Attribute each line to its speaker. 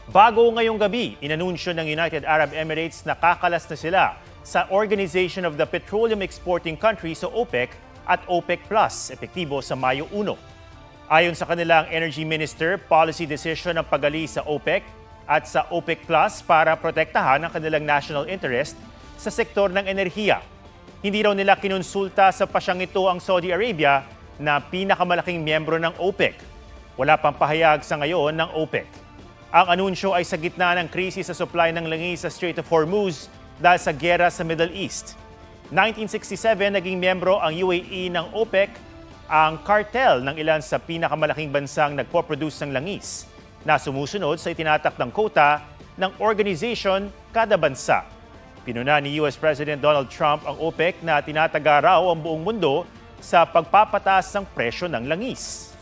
Speaker 1: Bago ngayong gabi, inanunsyo ng United Arab Emirates na kakalas na sila sa Organization of the Petroleum Exporting Countries o OPEC at OPEC Plus, epektibo sa Mayo 1. Ayon sa kanilang Energy Minister, policy decision ang pag-alis sa OPEC at sa OPEC Plus para protektahan ang kanilang national interest sa sektor ng enerhiya. Hindi raw nila kinonsulta sa pasyang ito ang Saudi Arabia na pinakamalaking miyembro ng OPEC. Wala pang pahayag sa ngayon ng OPEC. Ang anunsyo ay sa gitna ng krisis sa supply ng langis sa Strait of Hormuz dahil sa giyera sa Middle East. 1967, naging miyembro ang UAE ng OPEC, ang cartel ng ilan sa pinakamalaking bansang nagpo-produce ng langis na sumusunod sa itinatakdang quota ng organization kada bansa. Pinuna ni US President Donald Trump ang OPEC na tinataga raw ang buong mundo sa pagpapataas ng presyo ng langis.